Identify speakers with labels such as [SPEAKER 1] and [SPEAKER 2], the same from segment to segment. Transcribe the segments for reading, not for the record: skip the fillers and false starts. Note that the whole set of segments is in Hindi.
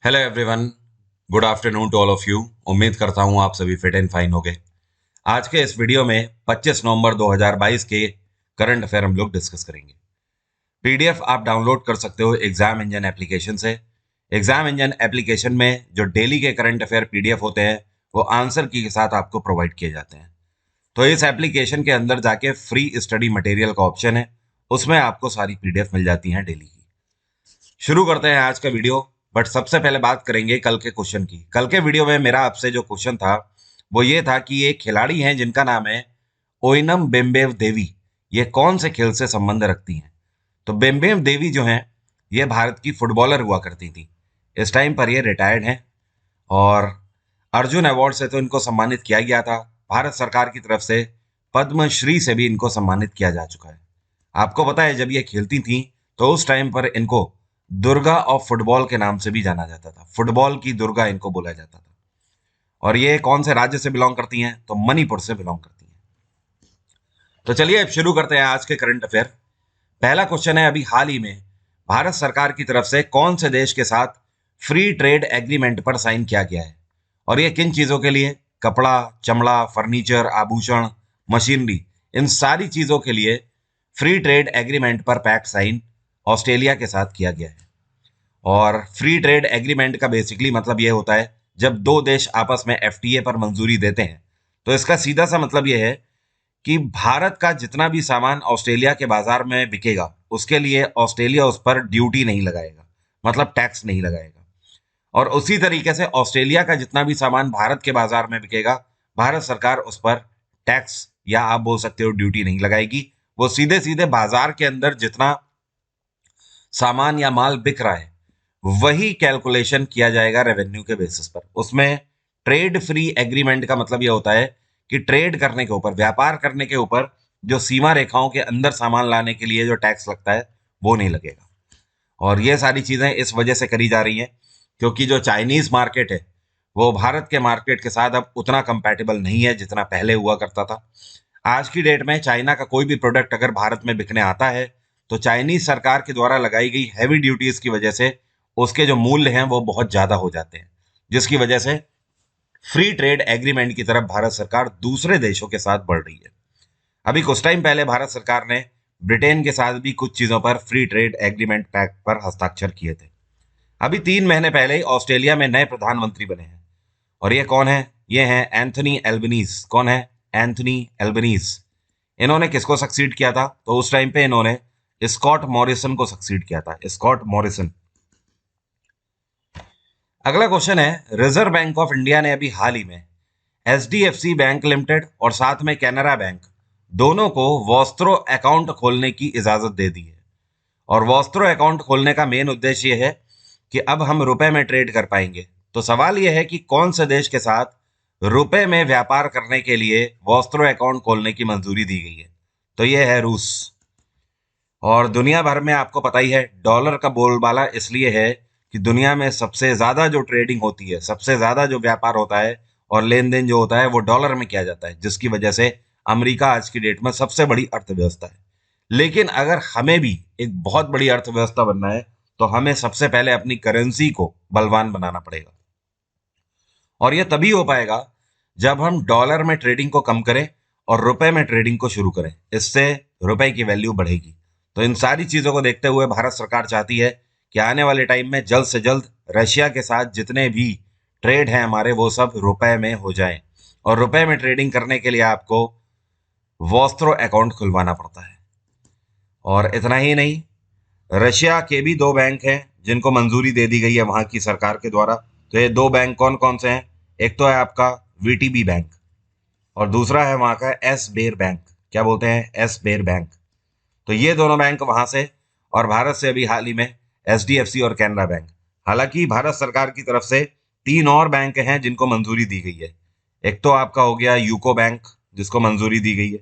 [SPEAKER 1] Hello everyone. Good afternoon to all of you. उम्मीद करता हूँ आप सभी फिट एंड फाइन होंगे। आज के इस वीडियो में 25 नवंबर 2022 के करंट अफेयर हम लोग डिस्कस करेंगे। पीडीएफ आप डाउनलोड कर सकते हो एग्जाम इंजन एप्लीकेशन से। एग्जाम इंजन एप्लीकेशन में जो डेली के करंट अफेयर पीडीएफ होते हैं वो आंसर की के साथ आपको प्रोवाइड किए जाते हैं। तो इस एप्लीकेशन के अंदर जाके फ्री स्टडी मटेरियल का ऑप्शन है, उसमें आपको सारी पीडीएफ मिल जाती हैं डेली की। शुरू करते हैं आज का वीडियो। बट सबसे पहले बात करेंगे कल के क्वेश्चन की। कल के वीडियो में मेरा आपसे जो क्वेश्चन था वो ये था कि ये खिलाड़ी हैं जिनका नाम है ओइनम बेम्बेव देवी, ये कौन से खेल से संबंध रखती हैं। तो बेम्बेव देवी जो हैं ये भारत की फुटबॉलर हुआ करती थी। इस टाइम पर ये रिटायर्ड हैं और अर्जुन अवार्ड से तो इनको सम्मानित किया गया था। भारत सरकार की तरफ से पद्मश्री से भी इनको सम्मानित किया जा चुका है। आपको पता है जब ये खेलती थी तो उस टाइम पर इनको दुर्गा ऑफ फुटबॉल के नाम से भी जाना जाता था। फुटबॉल की दुर्गा इनको बोला जाता था। और ये कौन से राज्य से बिलोंग करती हैं? तो मणिपुर से बिलोंग करती हैं। तो चलिए अब शुरू करते हैं आज के करंट अफेयर। पहला क्वेश्चन है, अभी हाल ही में भारत सरकार की तरफ से कौन से देश के साथ फ्री ट्रेड एग्रीमेंट पर साइन किया गया है और ये किन चीजों के लिए? कपड़ा, चमड़ा, फर्नीचर, आभूषण, मशीनरी, इन सारी चीजों के लिए फ्री ट्रेड एग्रीमेंट पर पैक्ट साइन ऑस्ट्रेलिया के साथ किया गया है। और फ्री ट्रेड एग्रीमेंट का बेसिकली मतलब ये होता है जब दो देश आपस में एफटीए पर मंजूरी देते हैं तो इसका सीधा सा मतलब ये है कि भारत का जितना भी सामान ऑस्ट्रेलिया के बाजार में बिकेगा उसके लिए ऑस्ट्रेलिया उस पर ड्यूटी नहीं लगाएगा, मतलब टैक्स नहीं लगाएगा। और उसी तरीके से ऑस्ट्रेलिया का जितना भी सामान भारत के बाजार में बिकेगा भारत सरकार उस पर टैक्स या आप बोल सकते हो ड्यूटी नहीं लगाएगी। वो सीधे सीधे बाजार के अंदर जितना सामान या माल बिक रहा है वही कैलकुलेशन किया जाएगा रेवेन्यू के बेसिस पर। उसमें ट्रेड फ्री एग्रीमेंट का मतलब यह होता है कि ट्रेड करने के ऊपर, व्यापार करने के ऊपर जो सीमा रेखाओं के अंदर सामान लाने के लिए जो टैक्स लगता है वो नहीं लगेगा। और ये सारी चीजें इस वजह से करी जा रही हैं क्योंकि जो चाइनीज मार्केट है वो भारत के मार्केट के साथ अब उतना कंपैटिबल नहीं है जितना पहले हुआ करता था। आज की डेट में चाइना का कोई भी प्रोडक्ट अगर भारत में बिकने आता है तो चाइनीज सरकार के द्वारा लगाई गई हैवी ड्यूटीज की वजह से उसके जो मूल्य हैं वो बहुत ज्यादा हो जाते हैं, जिसकी वजह से फ्री ट्रेड एग्रीमेंट की तरफ भारत सरकार दूसरे देशों के साथ बढ़ रही है। अभी कुछ टाइम पहले भारत सरकार ने ब्रिटेन के साथ भी कुछ चीजों पर फ्री ट्रेड एग्रीमेंट पैक्ट पर हस्ताक्षर किए थे। अभी 3 महीने पहले ही ऑस्ट्रेलिया में नए प्रधानमंत्री बने हैं और ये कौन है? ये हैं एंथनी एल्बनीज। कौन है? Anthony Albanese. इन्होंने किसको सक्सीड किया था? तो उस टाइम पे इन्होंने स्कॉट मॉरिसन को सक्सीड किया था, स्कॉट मॉरिसन। अगला क्वेश्चन है, रिजर्व बैंक ऑफ इंडिया ने अभी हाल ही में एचडीएफसी बैंक लिमिटेड और साथ में कैनरा बैंक दोनों को वॉस्त्रो अकाउंट खोलने की इजाजत दे दी है। और वॉस्त्रो अकाउंट खोलने का मेन उद्देश्य यह है कि अब हम रुपए में ट्रेड कर पाएंगे। तो सवाल यह है कि कौन से देश के साथ रुपए में व्यापार करने के लिए वॉस्त्रो अकाउंट खोलने की मंजूरी दी गई है? तो यह है रूस। और दुनिया भर में आपको पता ही है डॉलर का बोलबाला इसलिए है कि दुनिया में सबसे ज्यादा जो ट्रेडिंग होती है, सबसे ज्यादा जो व्यापार होता है और लेन देन जो होता है वो डॉलर में किया जाता है, जिसकी वजह से अमेरिका आज की डेट में सबसे बड़ी अर्थव्यवस्था है। लेकिन अगर हमें भी एक बहुत बड़ी अर्थव्यवस्था बनना है तो हमें सबसे पहले अपनी करेंसी को बलवान बनाना पड़ेगा। और यह तभी हो पाएगा जब हम डॉलर में ट्रेडिंग को कम करें और रुपए में ट्रेडिंग को शुरू करें। इससे रुपए की वैल्यू बढ़ेगी। तो इन सारी चीजों को देखते हुए भारत सरकार चाहती है कि आने वाले टाइम में जल्द से जल्द रशिया के साथ जितने भी ट्रेड हैं हमारे वो सब रुपए में हो जाएं। और रुपए में ट्रेडिंग करने के लिए आपको वॉस्त्रो अकाउंट खुलवाना पड़ता है। और इतना ही नहीं, रशिया के भी 2 बैंक हैं जिनको मंजूरी दे दी गई है वहां की सरकार के द्वारा। तो ये 2 बैंक कौन कौन से हैं? एक तो है आपका वीटीबी बैंक और दूसरा है वहां का एस बेर बैंक। क्या बोलते हैं? एस बेर बैंक। तो ये दोनों बैंक वहां से, और भारत से अभी हाल ही में एचडीएफसी और कैनरा बैंक। हालांकि भारत सरकार की तरफ से 3 और बैंक हैं जिनको मंजूरी दी गई है। एक तो आपका हो गया यूको बैंक जिसको मंजूरी दी गई है।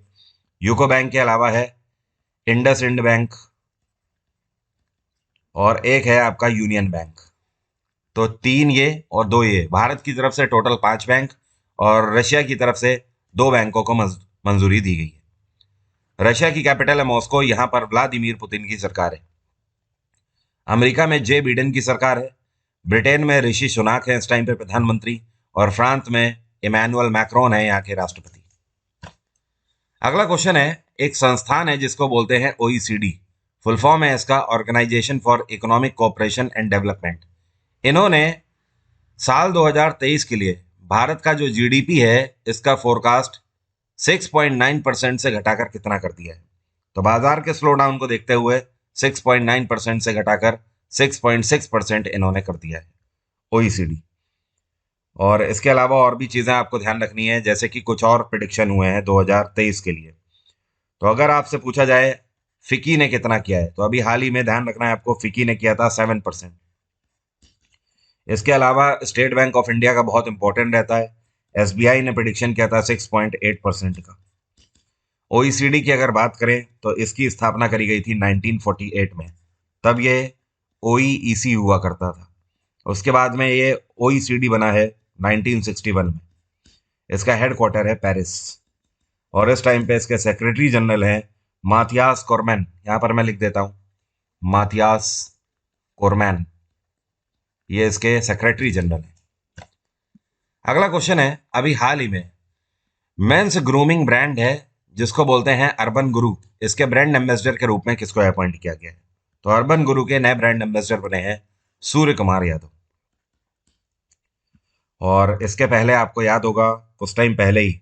[SPEAKER 1] यूको बैंक के अलावा है इंडस इंड बैंक और एक है आपका यूनियन बैंक। तो 3 ये और 2 ये, भारत की तरफ से टोटल 5 बैंक और रशिया की तरफ से 2 बैंकों को मंजूरी दी गई है। रशिया की कैपिटल है मॉस्को, यहां पर व्लादिमीर पुतिन की सरकार है। अमेरिका में जे बिडेन की सरकार है। ब्रिटेन में ऋषि सुनाक है इस टाइम पे प्रधानमंत्री, और फ्रांस में इमैनुअल मैक्रोन है यहाँ के राष्ट्रपति। अगला क्वेश्चन है, एक संस्थान है जिसको बोलते हैं ओईसीडी, फुल फॉर्म है इसका organisation for economic cooperation and development. इन्होंने साल 2023 के लिए भारत का जो जीडीपी है इसका फोरकास्ट 6.9% से घटाकर कितना कर दिया है? तो बाजार के स्लो डाउन को देखते हुए 6.9% से घटाकर 6.6% इन्होंने कर दिया है ओईसीडी। और इसके अलावा और भी चीजें आपको ध्यान रखनी है, जैसे कि कुछ और प्रिडिक्शन हुए हैं 2023 के लिए। तो अगर आपसे पूछा जाए फिकी ने कितना किया है, तो अभी हाल ही में ध्यान रखना है आपको, फिकी ने किया था 7%। इसके अलावा स्टेट बैंक ऑफ इंडिया का बहुत इंपॉर्टेंट रहता है, एसबीआई ने प्रिडिक्शन किया था 6.8% का। ओईसीडी की अगर बात करें तो इसकी स्थापना करी गई थी 1948 में, तब ये ओईईसी हुआ करता था। उसके बाद में ये ओईसीडी बना है 1961 में। इसका हेडक्वार्टर है पेरिस, और इस टाइम पे इसके सेक्रेटरी जनरल हैं माथियास कोरमैन। यहाँ पर मैं लिख देता हूँ, माथियास कोरमैन, ये इसके सेक्रेटरी जनरल हैं। अगला क्वेश्चन है, अभी हाल ही में मेंस ग्रूमिंग ब्रांड है जिसको बोलते हैं अर्बन गुरु, इसके ब्रांड एम्बेसडर के रूप में किसको अपॉइंट किया गया है? तो अर्बन गुरु के नए ब्रांड एम्बेसडर बने हैं सूर्य कुमार यादव। और इसके पहले आपको याद होगा कुछ टाइम पहले ही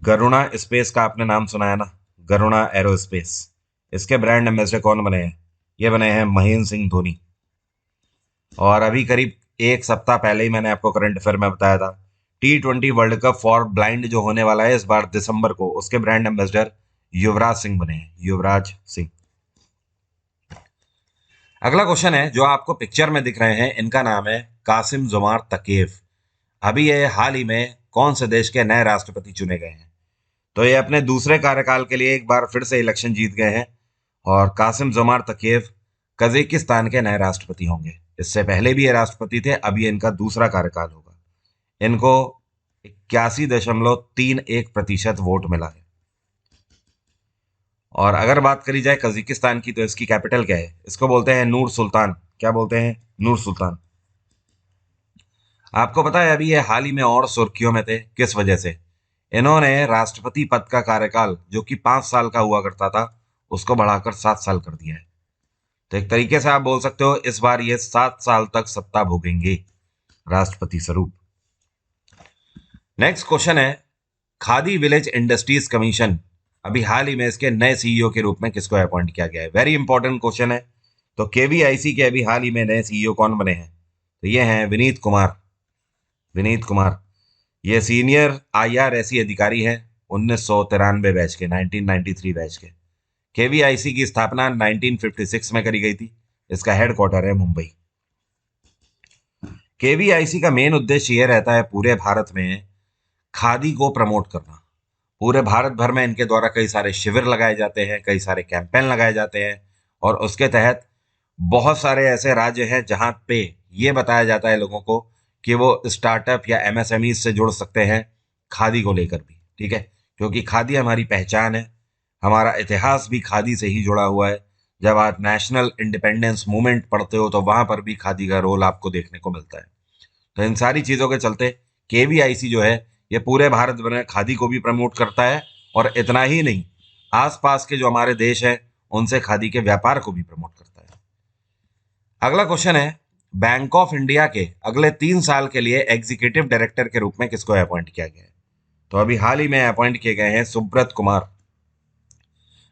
[SPEAKER 1] गरुणा स्पेस का आपने नाम सुना है ना, गरुणा एरोस्पेस, इसके ब्रांड एम्बेसडर कौन बने हैं? ये बने हैं महेंद्र सिंह धोनी। और अभी करीब एक सप्ताह पहले ही मैंने आपको करंट अफेयर में बताया था, T20 world cup for blind जो होने वाला है इस बार दिसंबर को, उसके ब्रांड एम्बेसडर युवराज सिंह बने हैं, युवराज सिंह। अगला क्वेश्चन है, जो आपको पिक्चर में दिख रहे हैं इनका नाम है कासिम जुमार तकेव। अभी ये हाल ही में कौन से देश के नए राष्ट्रपति चुने गए हैं? तो ये अपने दूसरे कार्यकाल के लिए एक बार फिर से इलेक्शन जीत गए हैं, और कासिम जुमार तकेव कजाकिस्तान के नए राष्ट्रपति होंगे। इससे पहले भी ये राष्ट्रपति थे, अब ये इनका दूसरा कार्यकाल होगा। इनको 81.31% वोट मिला है। और अगर बात करी जाए कजाकिस्तान की, तो इसकी कैपिटल क्या है? इसको बोलते हैं नूर सुल्तान। क्या बोलते हैं? नूर सुल्तान। आपको पता है अभी ये हाल ही में और सुर्खियों में थे, किस वजह से? इन्होंने राष्ट्रपति पद का कार्यकाल जो कि 5 साल का हुआ करता था उसको बढ़ाकर 7 साल कर दिया है। तो एक तरीके से आप बोल सकते हो इस बार ये 7 साल तक सत्ता भोगेंगे राष्ट्रपति स्वरूप। नेक्स्ट क्वेश्चन है, खादी विलेज इंडस्ट्रीज कमीशन, अभी हाल ही में इसके नए सीईओ के रूप में किसको अपॉइंट किया गया है? वेरी इंपॉर्टेंट क्वेश्चन है। तो केवीआईसी के अभी हाल ही में नए सीईओ कौन बने हैं? तो ये हैं विनीत कुमार। विनीत कुमार ये सीनियर IRSC अधिकारी हैं, 1993 बैच के, 1993 बैच के। केवीआईसी की स्थापना 1956 में करी गई थी। इसका हेडक्वार्टर है मुंबई। केवीआईसी का मेन उद्देश्य यह रहता है पूरे भारत में खादी को प्रमोट करना। पूरे भारत भर में इनके द्वारा कई सारे शिविर लगाए जाते हैं, कई सारे कैंपेन लगाए जाते हैं, और उसके तहत बहुत सारे ऐसे राज्य हैं जहां पे ये बताया जाता है लोगों को कि वो स्टार्टअप या MSME से जुड़ सकते हैं खादी को लेकर भी, ठीक है? क्योंकि खादी हमारी पहचान है, हमारा इतिहास भी खादी से ही जुड़ा हुआ है। जब आप नेशनल इंडिपेंडेंस मूवमेंट पढ़ते हो तो वहां पर भी खादी का रोल आपको देखने को मिलता है। तो इन सारी चीज़ों के चलते केवीआईसी जो है ये पूरे भारत भर में खादी को भी प्रमोट करता है, और इतना ही नहीं, आसपास के जो हमारे देश हैं उनसे खादी के व्यापार को भी प्रमोट करता है। अगला क्वेश्चन है, बैंक ऑफ इंडिया के अगले 3 साल के लिए एग्जीक्यूटिव डायरेक्टर के रूप में किसको अपॉइंट किया गया है? तो अभी हाल ही में अपॉइंट किए गए हैं Subrata Kumar,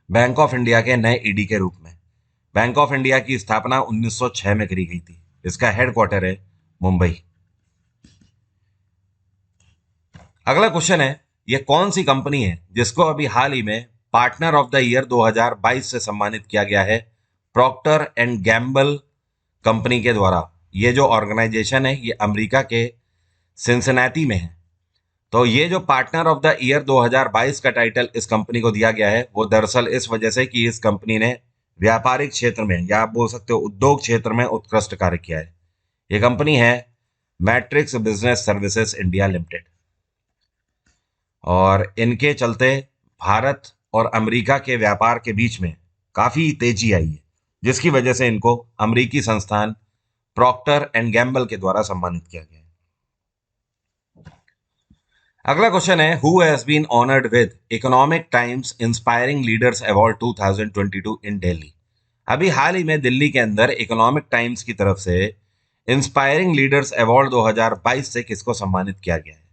[SPEAKER 1] Bank of India के नए ईडी के रूप में। बैंक ऑफ इंडिया की स्थापना 1906 में करी गई थी। इसका हेडक्वार्टर है मुंबई। अगला क्वेश्चन है, यह कौन सी कंपनी है जिसको अभी हाल ही में पार्टनर ऑफ द ईयर 2022 से सम्मानित किया गया है प्रॉक्टर एंड गैम्बल कंपनी के द्वारा? ये जो ऑर्गेनाइजेशन है ये अमेरिका के सिंसिनैटी में है। तो ये जो पार्टनर ऑफ द ईयर 2022 का टाइटल इस कंपनी को दिया गया है वो दरअसल इस वजह से कि इस कंपनी ने व्यापारिक क्षेत्र में, या आप बोल सकते हो उद्योग क्षेत्र में, उत्कृष्ट कार्य किया है। ये कंपनी है matrix business services India limited, और इनके चलते भारत और अमेरिका के व्यापार के बीच में काफी तेजी आई है, जिसकी वजह से इनको अमेरिकी संस्थान प्रॉक्टर एंड गैम्बल के द्वारा सम्मानित किया गया है। अगला क्वेश्चन है, who has been honoured with Economic Times Inspiring Leaders Award 2022 in Delhi. अभी हाल ही में दिल्ली के अंदर इकोनॉमिक टाइम्स की तरफ से इंस्पायरिंग लीडर्स अवार्ड 2022 से किसको सम्मानित किया गया है?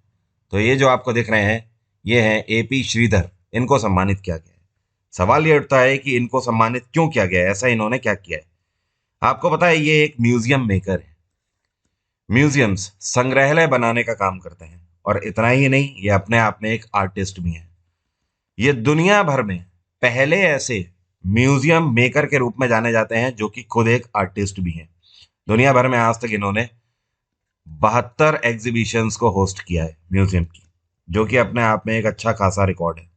[SPEAKER 1] तो ये जो आपको दिख रहे हैं, ये हैं एपी श्रीधर, इनको सम्मानित किया गया है। सवाल ये उठता है कि इनको सम्मानित क्यों किया गया है, ऐसा इन्होंने क्या किया है? आपको पता है ये एक म्यूजियम मेकर है। म्यूजियम्स संग्रहालय बनाने का काम करते हैं, और इतना ही नहीं, ये अपने आप में एक आर्टिस्ट भी हैं। ये दुनिया भर में पहले ऐसे म्यूजियम मेकर के रूप में जाने जाते हैं जो कि खुद एक आर्टिस्ट भी हैं। दुनिया भर में आज तक इन्होंने 72 एग्जीबिशंस को होस्ट किया है म्यूजियम की, जो कि अपने आप में एक अच्छा खासा रिकॉर्ड है।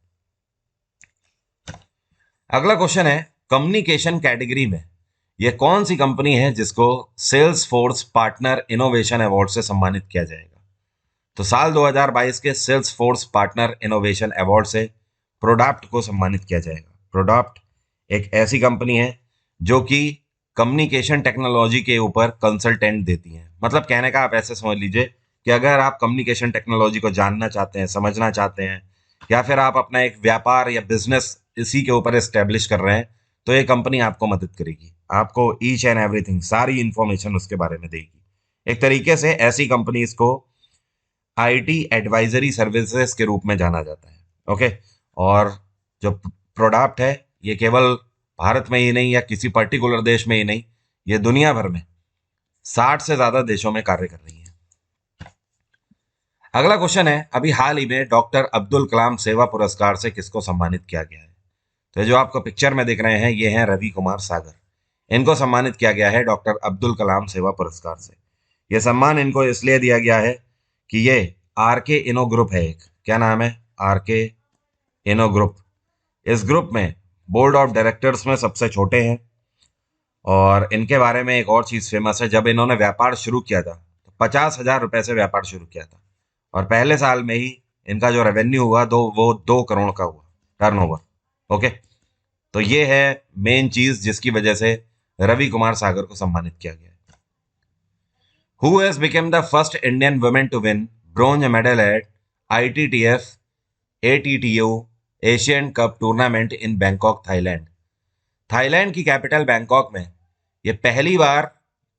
[SPEAKER 1] अगला क्वेश्चन है, कम्युनिकेशन कैटेगरी में यह कौन सी कंपनी है जिसको Salesforce partner innovation award से सम्मानित किया जाएगा? तो साल 2022 के Salesforce partner innovation award से प्रोडक्ट को सम्मानित किया जाएगा। प्रोडक्ट एक ऐसी कंपनी है जो कि कम्युनिकेशन टेक्नोलॉजी के ऊपर कंसल्टेंट देती है। मतलब कहने का आप ऐसे समझ लीजिए कि अगर आप कम्युनिकेशन टेक्नोलॉजी को जानना चाहते हैं, समझना चाहते हैं, या फिर आप अपना एक व्यापार या बिजनेस इसी के ऊपर एस्टेब्लिश कर रहे हैं, तो ये कंपनी आपको मदद करेगी, आपको ईच एंड एवरीथिंग, सारी इंफॉर्मेशन उसके बारे में देगी। एक तरीके से ऐसी कंपनीज को आईटी एडवाइजरी सर्विसेज के रूप में जाना जाता है। ओके, और जो प्रोडक्ट है ये केवल भारत में ही नहीं या किसी पर्टिकुलर देश में ही नहीं, ये दुनिया भर में 60 से ज्यादा देशों में कार्य कर रही है। अगला क्वेश्चन है, अभी हाल ही में डॉक्टर अब्दुल कलाम सेवा पुरस्कार से किसको सम्मानित किया गया है? तो जो आपको पिक्चर में दिख रहे हैं, ये हैं रवि कुमार सागर। इनको सम्मानित किया गया है डॉक्टर अब्दुल कलाम सेवा पुरस्कार से। यह सम्मान इनको इसलिए दिया गया है कि ये आरके इनो ग्रुप है एक, क्या नाम है? आरके इनो ग्रुप। इस ग्रुप में बोर्ड ऑफ डायरेक्टर्स में सबसे छोटे हैं, और इनके बारे में एक और चीज फेमस है, जब इन्होंने व्यापार शुरू किया था तो 50,000 रुपए से व्यापार शुरू किया था, और पहले साल में ही इनका जो रेवेन्यू हुआ वो 2 करोड़ का हुआ टर्नओवर। ओके, तो ये है मेन चीज जिसकी वजह से रवि कुमार सागर को सम्मानित किया गया है। Who has become the first Indian woman to win bronze medal at ITTF ATTO Asian cup tournament in Bangkok, Thailand? Thailand की कैपिटल बैंकॉक में ये पहली बार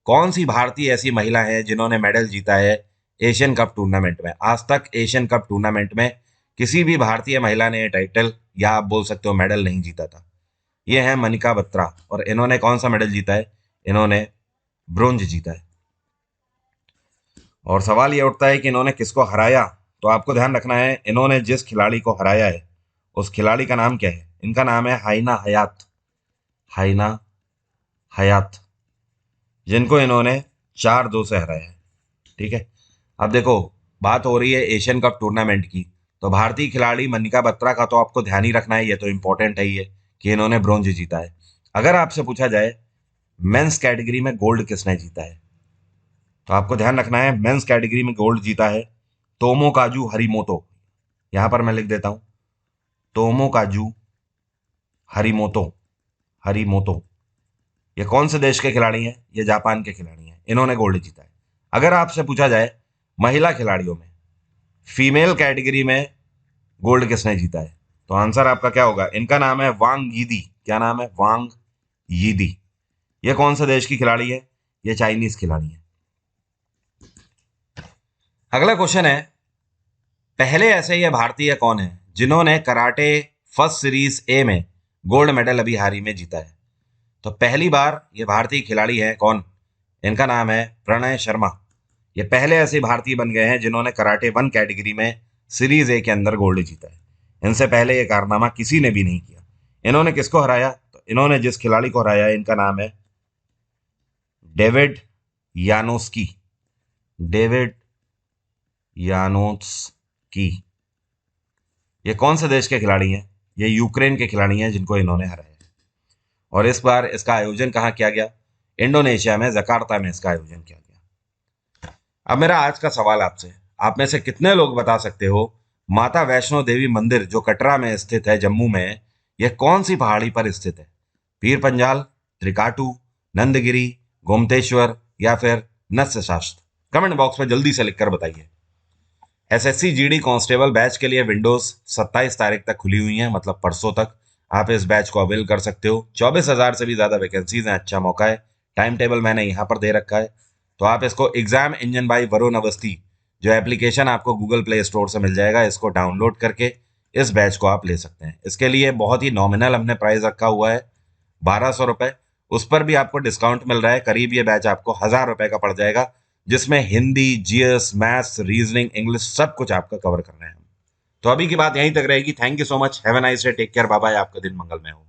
[SPEAKER 1] कौन सी भारतीय ऐसी महिला है जिन्होंने मेडल जीता है एशियन कप टूर्नामेंट में? आज तक एशियन कप टूर्नामेंट में किसी भी भारतीय महिला ने टाइटल या आप बोल सकते हो मेडल नहीं जीता था। ये है मनिका बत्रा, और इन्होंने कौन सा मेडल जीता है? इन्होंने ब्रोंज जीता है। और सवाल ये उठता है कि इन्होंने किसको हराया? तो आपको ध्यान रखना है, इन्होंने जिस खिलाड़ी को हराया है उस खिलाड़ी का नाम क्या है? इनका नाम है हाइना हयात। हाइना हयात, जिनको इन्होंने 4-2 से हराया है। ठीक है, अब देखो बात हो रही है एशियन कप टूर्नामेंट की, तो भारतीय खिलाड़ी मनिका बत्रा का तो आपको ध्यान ही रखना है, ये तो इंपॉर्टेंट है ही है कि इन्होंने ब्रोंज जीता है। अगर आपसे पूछा जाए मेंस कैटेगरी में गोल्ड किसने जीता है, तो आपको ध्यान रखना है मेंस कैटेगरी में गोल्ड जीता है तोमोकाजू हरिमोतो। यहां पर मैं लिख देता हूं, तोमोकाजू हरिमोतो। हरिमोतो ये कौन से देश के खिलाड़ी हैं? ये जापान के खिलाड़ी हैं, इन्होंने गोल्ड जीता है। अगर आपसे पूछा जाए महिला खिलाड़ियों में फीमेल कैटेगरी में गोल्ड किसने जीता है, तो आंसर आपका क्या होगा? इनका नाम है वांग यीदी। क्या नाम है? वांग यीदी। ये कौन से देश की खिलाड़ी है? ये चाइनीज खिलाड़ी है। अगला क्वेश्चन है, पहले ऐसे ये भारतीय कौन है जिन्होंने कराटे फर्स्ट सीरीज ए में गोल्ड मेडल अभी हाल ही में जीता है? तो पहली बार ये भारतीय खिलाड़ी है कौन? इनका नाम है प्रणय शर्मा। ये पहले ऐसे भारतीय बन गए हैं जिन्होंने कराटे 1 कैटेगरी में सीरीज ए के अंदर गोल्ड जीता है। इनसे पहले ये कारनामा किसी ने भी नहीं किया। इन्होंने किसको हराया? तो इन्होंने जिस खिलाड़ी को हराया इनका नाम है डेविड यानोस्की। डेविड यानोस्की। ये कौन से देश के खिलाड़ी हैं? ये यूक्रेन के खिलाड़ी हैं जिनको इन्होंने हराया है। और इस बार इसका आयोजन कहाँ किया गया? इंडोनेशिया में जकार्ता में इसका आयोजन किया गया। अब मेरा आज का सवाल आपसे, आप में से कितने लोग बता सकते हो माता वैष्णो देवी मंदिर जो कटरा में स्थित है, जम्मू में, यह कौन सी पहाड़ी पर स्थित है? पीर पंजाल, त्रिकाटू, नंदगिरी, गोमतेश्वर या फिर नस्य शास्त्र? कमेंट बॉक्स में जल्दी से लिखकर बताइए। एसएससी जीडी कांस्टेबल बैच के लिए विंडोज 27 तारीख तक खुली हुई हैं, मतलब परसों तक आप इस बैच को अवेल कर सकते हो। 24,000 से भी ज्यादा वैकेंसीज हैं, अच्छा मौका है। टाइम टेबल मैंने यहाँ पर दे रखा है, तो आप इसको exam engine by Varun Awasthi जो एप्लीकेशन आपको गूगल प्ले स्टोर से मिल जाएगा, इसको डाउनलोड करके इस बैच को आप ले सकते हैं। इसके लिए बहुत ही नॉमिनल हमने प्राइस रखा हुआ है, 1200 रुपए। उस पर भी आपको डिस्काउंट मिल रहा है, करीब ये बैच आपको 1000 रुपए का पड़ जाएगा, जिसमें Hindi, GS, maths, reasoning, English सब कुछ आपका कवर करना है। तो अभी की बात यहीं तक रहेगी। Thank you so much, have a nice day, take care, bye bye, आपका दिन मंगलमय हो।